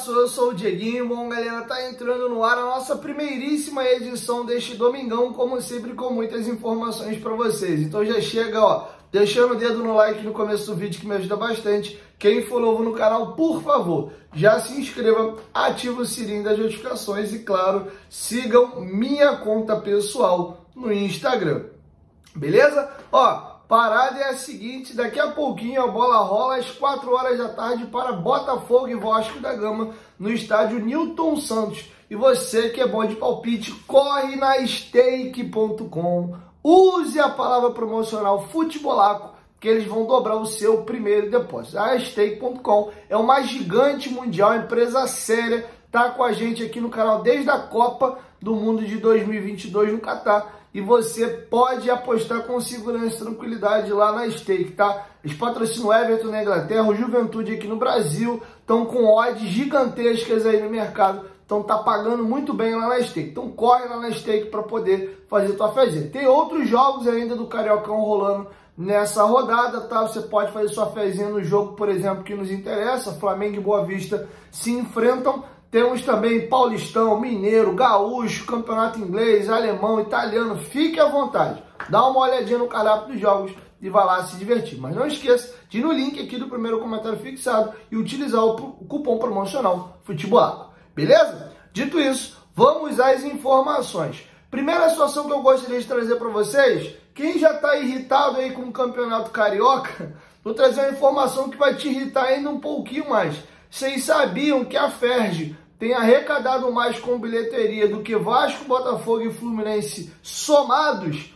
abraço, eu sou o Dieguinho. Bom, galera, tá entrando no ar a nossa primeiríssima edição deste domingão, como sempre, com muitas informações para vocês. Então já chega, ó, deixando o dedo no like no começo do vídeo, que me ajuda bastante. Quem for novo no canal, por favor, já se inscreva, ativa o sininho das notificações e, claro, sigam minha conta pessoal no Instagram. Beleza? Ó, parada é a seguinte, daqui a pouquinho a bola rola às 4 horas da tarde para Botafogo e Vasco da Gama no estádio Newton Santos. E você que é bom de palpite, corre na stake.com, use a palavra promocional Futebolaco, que eles vão dobrar o seu primeiro depósito. A stake.com é uma gigante mundial, empresa séria, tá com a gente aqui no canal desde a Copa do Mundo de 2022 no Catar. E você pode apostar com segurança e tranquilidade lá na Stake, tá? Eles patrocinam o Everton na Inglaterra, o Juventude aqui no Brasil, estão com odds gigantescas aí no mercado, então tá pagando muito bem lá na Stake. Então corre lá na Stake para poder fazer tua fezinha. Tem outros jogos ainda do Cariocão rolando nessa rodada, tá? Você pode fazer sua fezinha no jogo, por exemplo, que nos interessa. Flamengo e Boa Vista se enfrentam. Temos também Paulistão, Mineiro, Gaúcho, Campeonato Inglês, Alemão, Italiano. Fique à vontade. Dá uma olhadinha no cardápio dos jogos e vai lá se divertir. Mas não esqueça de ir no link aqui do primeiro comentário fixado e utilizar o cupom promocional Futebolaco. Beleza? Dito isso, vamos às informações. Primeira situação que eu gostaria de trazer para vocês, quem já está irritado aí com o Campeonato Carioca, vou trazer uma informação que vai te irritar ainda um pouquinho mais. Vocês sabiam que a Ferj tem arrecadado mais com bilheteria do que Vasco, Botafogo e Fluminense somados?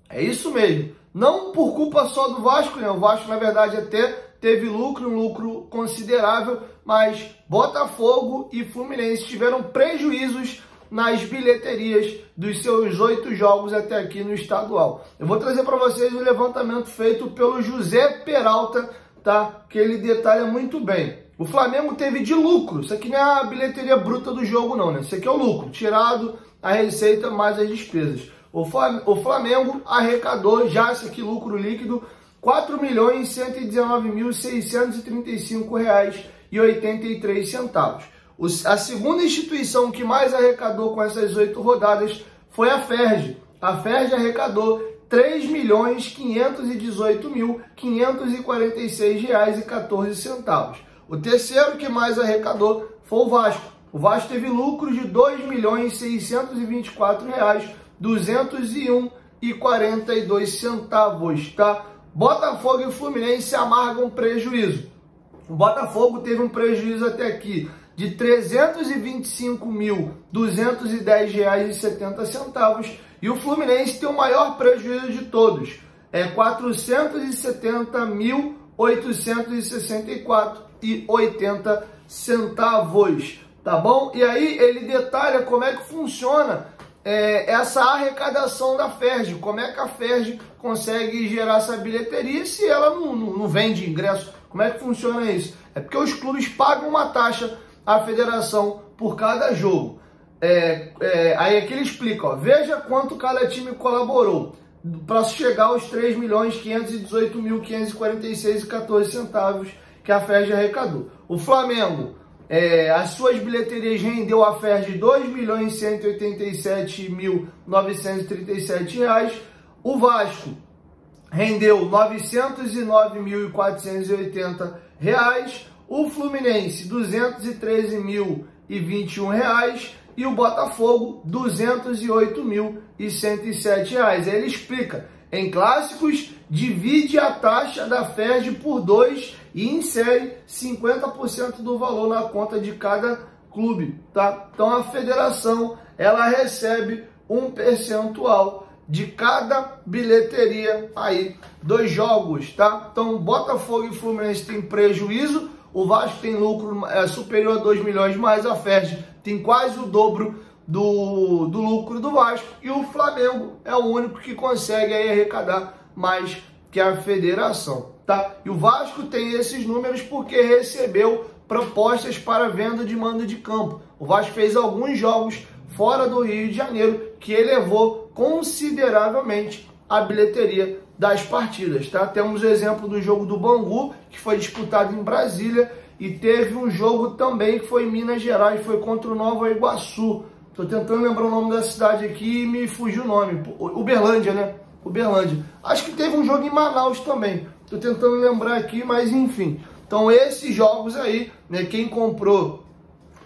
É isso mesmo. Não por culpa só do Vasco, né? O Vasco, na verdade, até teve lucro, um lucro considerável, mas Botafogo e Fluminense tiveram prejuízos nas bilheterias dos seus 8 jogos até aqui no estadual. Eu vou trazer para vocês um levantamento feito pelo José Peralta, tá? Que ele detalha muito bem. O Flamengo teve de lucro, isso aqui não é a bilheteria bruta do jogo não, né? Isso aqui é o lucro, tirado a receita mais as despesas. O Flamengo arrecadou já, isso aqui lucro líquido, R$ 4.119.635,83. A segunda instituição que mais arrecadou com essas 8 rodadas foi a Ferj. A Ferj arrecadou R$ 3.518.546,14. O terceiro que mais arrecadou foi o Vasco. O Vasco teve lucro de R$ 2.624.201,42, tá? Botafogo e Fluminense amargam prejuízo. O Botafogo teve um prejuízo até aqui de R$ 325.210,70 e o Fluminense tem o maior prejuízo de todos, é R$ 470.864,80, tá bom? E aí ele detalha como é que funciona essa arrecadação da Ferj, como é que a Ferj consegue gerar essa bilheteria se ela não vende ingresso. Como é que funciona isso? É porque os clubes pagam uma taxa à federação por cada jogo. Aí aqui ele explica, ó, veja quanto cada time colaborou para chegar aos R$ 3.518.546,14 que a Ferj arrecadou. O Flamengo, as suas bilheterias rendeu a Ferj R$ 2.187.937. O Vasco rendeu R$ 909.480. O Fluminense, R$ 213.021. E o Botafogo, R$ 208.107. Aí ele explica, em clássicos, divide a taxa da Ferj por 2 e insere 50% do valor na conta de cada clube, tá? Então a federação, ela recebe um percentual de cada bilheteria aí dos jogos, tá? Então Botafogo e Fluminense tem prejuízo, o Vasco tem lucro superior a 2 milhões, mas a Ferj tem quase o dobro do lucro do Vasco, e o Flamengo é o único que consegue aí arrecadar mais que a federação, tá? E o Vasco tem esses números porque recebeu propostas para venda de mando de campo. O Vasco fez alguns jogos fora do Rio de Janeiro que elevou consideravelmente a bilheteria das partidas, tá? Temos o exemplo do jogo do Bangu, que foi disputado em Brasília e teve um jogo também que foi em Minas Gerais, foi contra o Nova Iguaçu. Tô tentando lembrar o nome da cidade aqui e me fugiu o nome. Uberlândia, né? Uberlândia. Acho que teve um jogo em Manaus também. Tô tentando lembrar aqui, mas enfim. Então esses jogos aí, né? Quem comprou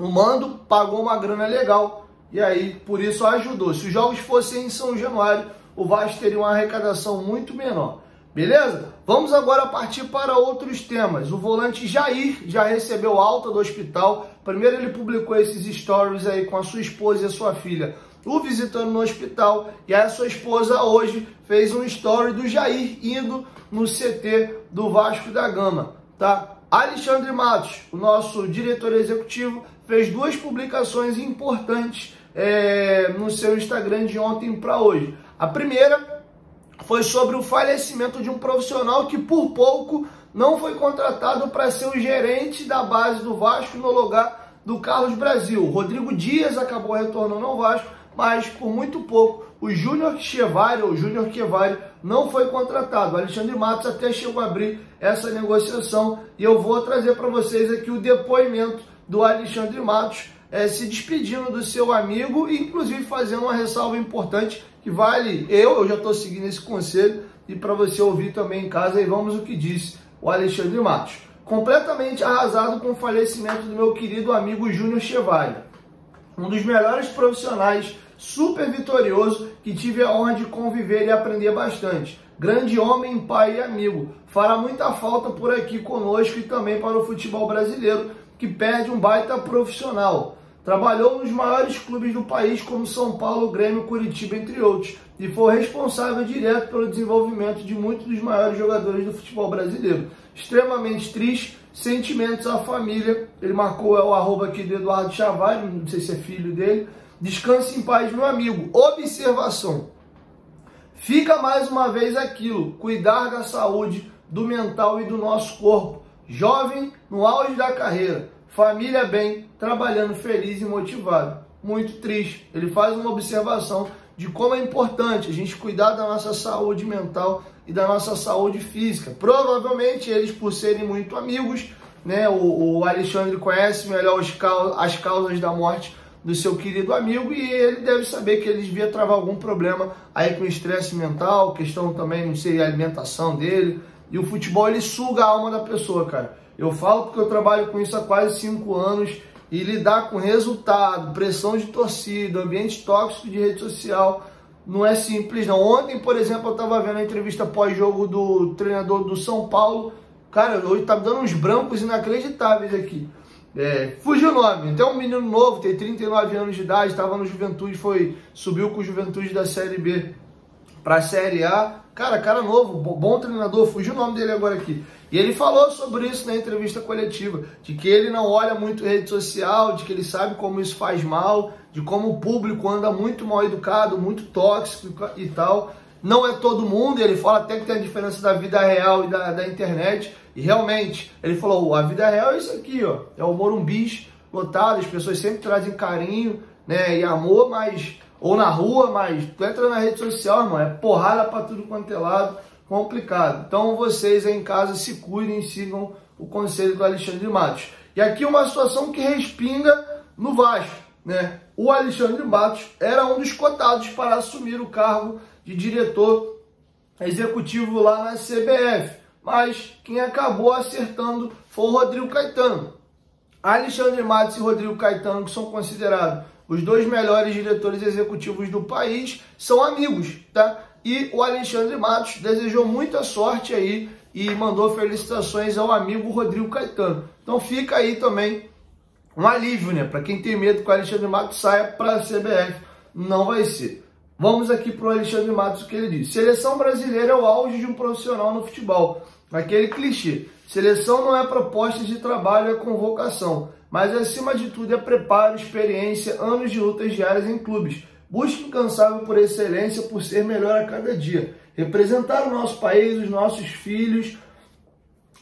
o mando pagou uma grana legal e aí por isso ajudou. Se os jogos fossem em São Januário, o Vasco teria uma arrecadação muito menor. Beleza? Vamos agora partir para outros temas. O volante Jair já recebeu alta do hospital. Primeiro ele publicou esses stories aí com a sua esposa e a sua filha o visitando no hospital. E aí a sua esposa hoje fez um story do Jair indo no CT do Vasco da Gama, tá? Alexandre Matos, o nosso diretor executivo, fez duas publicações importantes no seu Instagram de ontem para hoje. A primeira foi sobre o falecimento de um profissional que por pouco não foi contratado para ser o gerente da base do Vasco no lugar do Carlos Brasil. O Rodrigo Dias acabou retornando ao Vasco, mas por muito pouco o Júnior Chevari não foi contratado. O Alexandre Matos até chegou a abrir essa negociação e eu vou trazer para vocês aqui o depoimento do Alexandre Matos se despedindo do seu amigo e inclusive fazendo uma ressalva importante que vale, eu já estou seguindo esse conselho e para você ouvir também em casa, e vamos o que disse o Alexandre Matos. Completamente arrasado com o falecimento do meu querido amigo Júnior Chevari, um dos melhores profissionais, super vitorioso, que tive a honra de conviver e aprender bastante. Grande homem, pai e amigo. Fará muita falta por aqui conosco e também para o futebol brasileiro, que perde um baita profissional. Trabalhou nos maiores clubes do país, como São Paulo, Grêmio, Curitiba, entre outros, e foi responsável direto pelo desenvolvimento de muitos dos maiores jogadores do futebol brasileiro. Extremamente triste, sentimentos à família. Ele marcou o arroba aqui do Eduardo Chavari, não sei se é filho dele. Descanse em paz, meu amigo. Observação. Fica mais uma vez aquilo, cuidar da saúde, do mental e do nosso corpo. Jovem, no auge da carreira. Família bem, trabalhando feliz e motivado. Muito triste. Ele faz uma observação de como é importante a gente cuidar da nossa saúde mental e da nossa saúde física. Provavelmente eles, por serem muito amigos, né, o Alexandre conhece melhor as causas da morte do seu querido amigo e ele deve saber que ele devia travar algum problema aí com estresse mental, questão também, não sei, a alimentação dele. E o futebol, ele suga a alma da pessoa, cara. Eu falo porque eu trabalho com isso há quase 5 anos e lidar com resultado, pressão de torcida, ambiente tóxico de rede social, não é simples não. Ontem, por exemplo, eu estava vendo a entrevista pós-jogo do treinador do São Paulo. Cara, hoje tá dando uns brancos inacreditáveis aqui. Fugiu o nome. Então um menino novo, tem 39 anos de idade, estava no Juventude, subiu com o Juventude da Série B para a Série A. Cara novo, bom treinador, fugiu o nome dele agora aqui. E ele falou sobre isso na entrevista coletiva, de que ele não olha muito rede social, de que ele sabe como isso faz mal, de como o público anda muito mal educado, muito tóxico e tal. Não é todo mundo, e ele fala até que tem a diferença da vida real e da internet. E realmente, ele falou, a vida real é isso aqui, ó, é o Morumbis lotado, as pessoas sempre trazem carinho, né, e amor, mas, ou na rua, mas tu entra na rede social, irmão, é porrada pra tudo quanto é lado, complicado. Então vocês aí em casa se cuidem, sigam o conselho do Alexandre Matos. E aqui uma situação que respinga no Vasco, né? O Alexandre Matos era um dos cotados para assumir o cargo de diretor executivo lá na CBF, mas quem acabou acertando foi o Rodrigo Caetano. Alexandre Matos e Rodrigo Caetano, que são considerados os dois melhores diretores executivos do país, são amigos, tá? E o Alexandre Matos desejou muita sorte aí e mandou felicitações ao amigo Rodrigo Caetano. Então fica aí também um alívio, né? Para quem tem medo que o Alexandre Matos saia para a CBF, não vai ser. Vamos aqui para o Alexandre Matos, o que ele diz. Seleção brasileira é o auge de um profissional no futebol. Aquele clichê. Seleção não é proposta de trabalho, é convocação. Mas acima de tudo é preparo, experiência, anos de lutas diárias em clubes. Busca incansável por excelência, por ser melhor a cada dia. Representar o nosso país, os nossos filhos,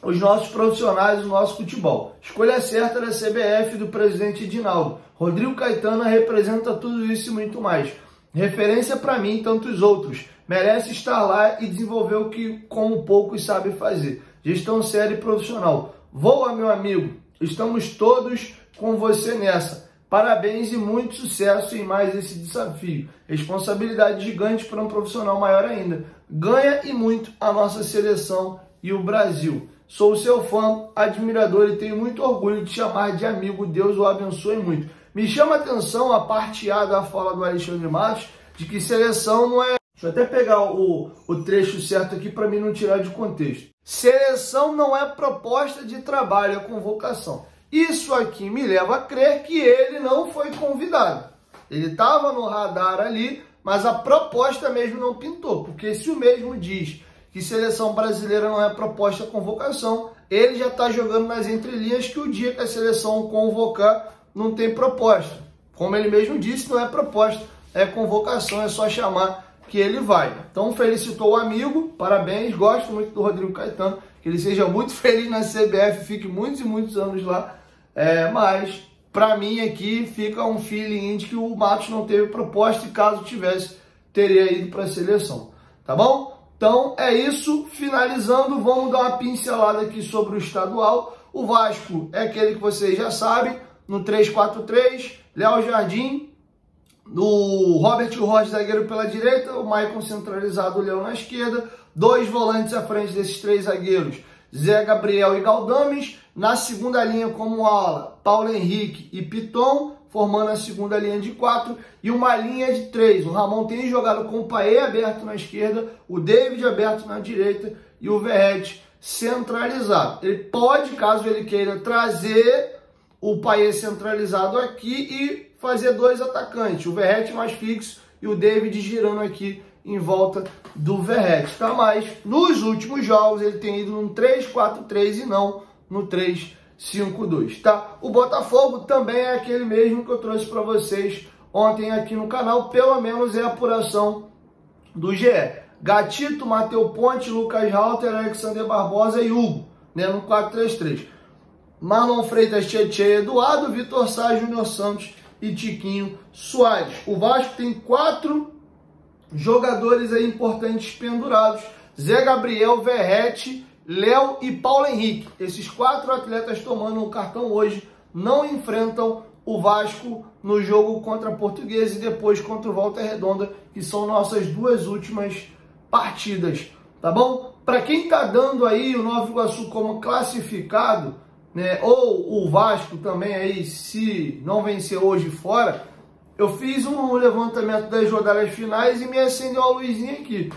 os nossos profissionais, o nosso futebol. Escolha certa da CBF e do presidente Edinaldo. Rodrigo Caetano representa tudo isso e muito mais. Referência para mim e tantos outros. Merece estar lá e desenvolver o que como poucos sabem fazer. Gestão séria e profissional. Voa, meu amigo. estamos todos com você nessa. Parabéns e muito sucesso em mais esse desafio. Responsabilidade gigante para um profissional maior ainda. Ganha e muito a nossa seleção e o Brasil. Sou seu fã, admirador e tenho muito orgulho de te chamar de amigo. Deus o abençoe muito. Me chama a atenção a parte A da fala do Alexandre Matos, de que seleção não é... Deixa eu até pegar o trecho certo aqui para mim não tirar de contexto. Seleção não é proposta de trabalho, é convocação. Isso aqui me leva a crer que ele não foi convidado. Ele estava no radar ali, mas a proposta mesmo não pintou. Porque se o mesmo diz que seleção brasileira não é proposta de convocação, ele já está jogando nas entrelinhas que o dia que a seleção convocar não tem proposta. Como ele mesmo disse, não é proposta, é convocação, é só chamar que ele vai. Então felicitou o amigo, parabéns, gosto muito do Rodrigo Caetano, que ele seja muito feliz na CBF, fique muitos e muitos anos lá. Mas, para mim aqui, fica um feeling de que o Matos não teve proposta e caso tivesse, teria ido para a seleção. Tá bom? Então, é isso. Finalizando, vamos dar uma pincelada aqui sobre o estadual. O Vasco é aquele que vocês já sabem, no 3-4-3, Léo Jardim, o Robert Rocha, zagueiro pela direita, o Maicon centralizado, o Léo na esquerda, 2 volantes à frente desses 3 zagueiros, Zé Gabriel e Galdames. Na segunda linha como ala, Paulo Henrique e Piton, formando a segunda linha de 4, e uma linha de 3. O Ramon tem jogado com o Paê aberto na esquerda, o David aberto na direita e o Verratti centralizado. Ele pode, caso ele queira, trazer o Paê centralizado aqui e fazer 2 atacantes, o Verratti mais fixo e o David girando aqui em volta do Verratti, tá? Mas nos últimos jogos ele tem ido num 3-4-3 e não no 3-5-2, tá? O Botafogo também é aquele mesmo que eu trouxe para vocês ontem aqui no canal, pelo menos é a apuração do GE. Gatito, Matheus Ponte, Lucas Halter, Alexander Barbosa e Hugo, né? No 4-3-3. Marlon Freitas, Tietê, Eduardo, Vitor Sá, Júnior Santos e Tiquinho Soares. O Vasco tem 4 jogadores aí importantes pendurados: Zé Gabriel, Verratti, Léo e Paulo Henrique. Esses 4 atletas tomando um cartão hoje não enfrentam o Vasco no jogo contra a Portuguesa e depois contra o Volta Redonda, que são nossas 2 últimas partidas, tá bom? Para quem tá dando aí o Nova Iguaçu como classificado, né, ou o Vasco também aí, se não vencer hoje fora, eu fiz um levantamento das rodadas finais e me acendeu a luzinha aqui.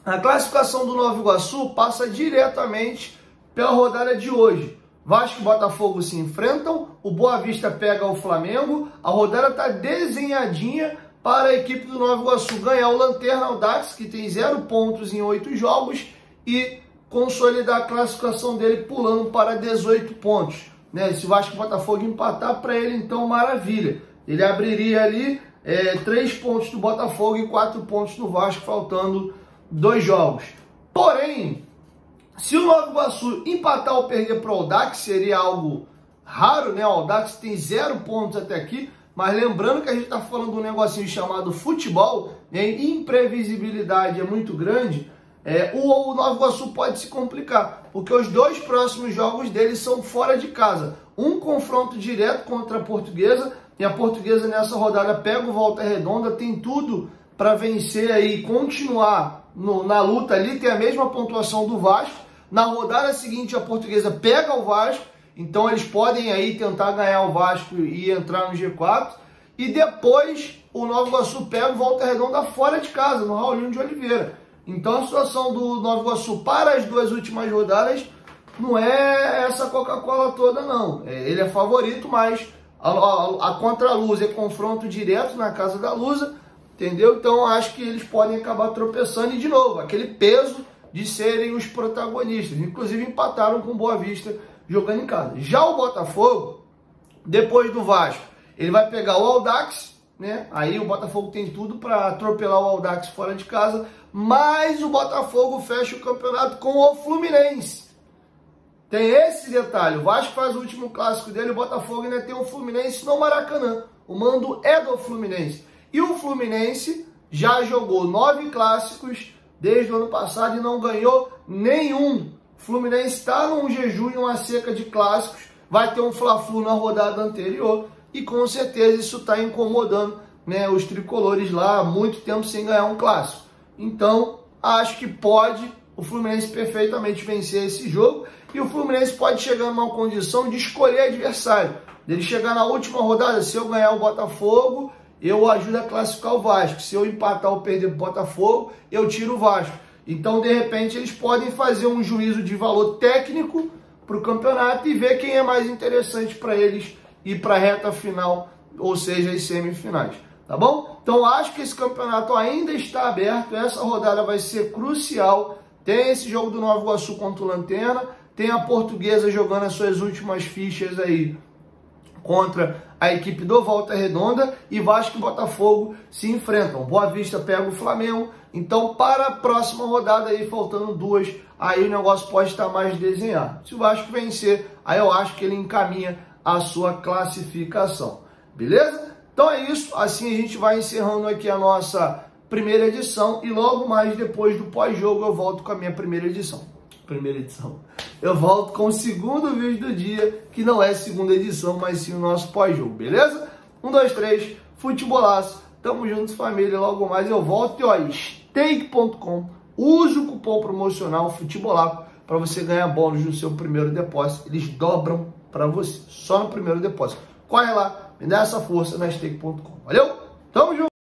A classificação do Nova Iguaçu passa diretamente pela rodada de hoje. Vasco e Botafogo se enfrentam, o Boa Vista pega o Flamengo, a rodada está desenhadinha para a equipe do Nova Iguaçu ganhar o Lanterna Audax, que tem 0 pontos em 8 jogos, e consolidar a classificação dele pulando para 18 pontos. Né? Se o Vasco e Botafogo empatar, para ele então maravilha. Ele abriria ali 3 pontos do Botafogo e 4 pontos do Vasco, faltando 2 jogos. Porém, se o Nova Iguaçu empatar ou perder para o Audax, seria algo raro, né? O Audax tem 0 pontos até aqui, mas lembrando que a gente está falando de um negocinho chamado futebol, né? Imprevisibilidade é muito grande, o Nova Iguaçu pode se complicar, porque os 2 próximos jogos deles são fora de casa. Um confronto direto contra a Portuguesa, e a Portuguesa nessa rodada pega o Volta Redonda, tem tudo para vencer aí, continuar na luta ali, tem a mesma pontuação do Vasco. Na rodada seguinte a Portuguesa pega o Vasco, então eles podem aí tentar ganhar o Vasco e entrar no G4. E depois o Nova Iguaçu pega o Volta Redonda fora de casa, no Raulinho de Oliveira. Então a situação do Nova Iguaçu para as 2 últimas rodadas não é essa Coca-Cola toda não. Ele é favorito, mas a Contra-Luz é confronto direto na casa da Lusa, entendeu? Então acho que eles podem acabar tropeçando e de novo, aquele peso de serem os protagonistas. Inclusive empataram com Boa Vista jogando em casa. Já o Botafogo, depois do Vasco, ele vai pegar o Audax, né? Aí o Botafogo tem tudo para atropelar o Audax fora de casa, mas o Botafogo fecha o campeonato com o Fluminense. Tem esse detalhe, o Vasco faz o último clássico dele, o Botafogo ainda tem o Fluminense no Maracanã. O mando é do Fluminense. E o Fluminense já jogou 9 clássicos desde o ano passado e não ganhou nenhum. O Fluminense está num jejum e uma seca de clássicos, vai ter um Fla-Flu na rodada anterior e com certeza isso está incomodando, né, os tricolores lá há muito tempo sem ganhar um clássico. Então, acho que pode o Fluminense perfeitamente vencer esse jogo e o Fluminense pode chegar numa condição de escolher adversário. Ele chegar na última rodada, se eu ganhar o Botafogo, eu ajudo a classificar o Vasco. Se eu empatar ou perder o Botafogo, eu tiro o Vasco. Então, de repente, eles podem fazer um juízo de valor técnico para o campeonato e ver quem é mais interessante para eles ir para a reta final, ou seja, as semifinais. Tá bom? Então, acho que esse campeonato ainda está aberto. Essa rodada vai ser crucial. Tem esse jogo do Nova Iguaçu contra o Lanterna. Tem a Portuguesa jogando as suas últimas fichas aí contra a equipe do Volta Redonda e Vasco e Botafogo se enfrentam. Boa Vista pega o Flamengo. Então, para a próxima rodada aí, faltando 2, aí o negócio pode estar mais desenhado. Se o Vasco vencer, aí eu acho que ele encaminha a sua classificação. Beleza? Então é isso. Assim a gente vai encerrando aqui a nossa primeira edição e logo mais depois do pós-jogo eu volto com a minha primeira edição. Eu volto com o segundo vídeo do dia, que não é segunda edição, mas sim o nosso pós-jogo, beleza? 1, 2, 3, futebolaço, tamo juntos família, logo mais eu volto e ó, stake.com, use o cupom promocional Futebolaco para você ganhar bônus no seu primeiro depósito, eles dobram para você, só no primeiro depósito. Corre lá, me dá essa força na stake.com, valeu? Tamo junto!